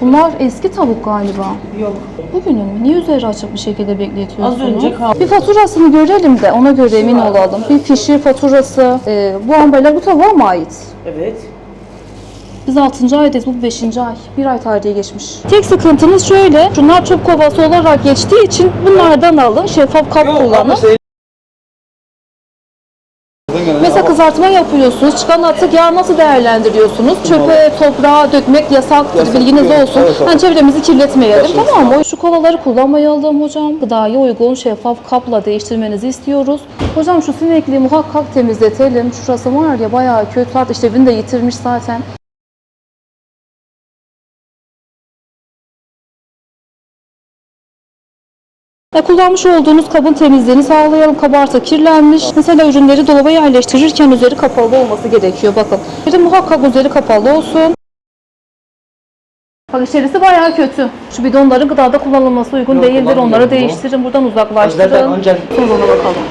Bunlar eski tavuk galiba. Yok. Bugünün mü? Niye üzeri açık bir şekilde bekletiyorsunuz? Az önce kaldı. Bir faturasını görelim de ona göre emin olalım. Bir fişi, faturası. Bu ambalaj bu tavuğa mı ait? Evet. Biz 6. aydayız, bu 5. ay. 1 ay tarihi geçmiş. Tek sıkıntımız şöyle, şunlar çöp kovası olarak geçtiği için bunlardan alın, şeffaf kap kullanın. Mesela kızartma yapıyorsunuz, çıkan atık yağı nasıl değerlendiriyorsunuz? Çöpe, toprağa dökmek yasaktır, bilginiz olsun. Yani çevremizi kirletmeyelim, tamam mı? Şu kolaları kullanmayalım hocam. Gıdaya uygun, şeffaf kapla değiştirmenizi istiyoruz. Hocam şu sinekliği muhakkak temizletelim. Şurası var ya bayağı kötü, artık işlevini de yitirmiş zaten. Kullanmış olduğunuz kabın temizliğini sağlayalım. Kab artık kirlenmiş. Mesela ürünleri dolaba yerleştirirken üzeri kapalı olması gerekiyor. Bakın. Bir de muhakkak üzeri kapalı olsun. Bak içerisi bayağı kötü. Şu bidonların gıdada kullanılması uygun değildir. Onları değiştirin. Buradan uzaklaştırın. Sonra bakalım.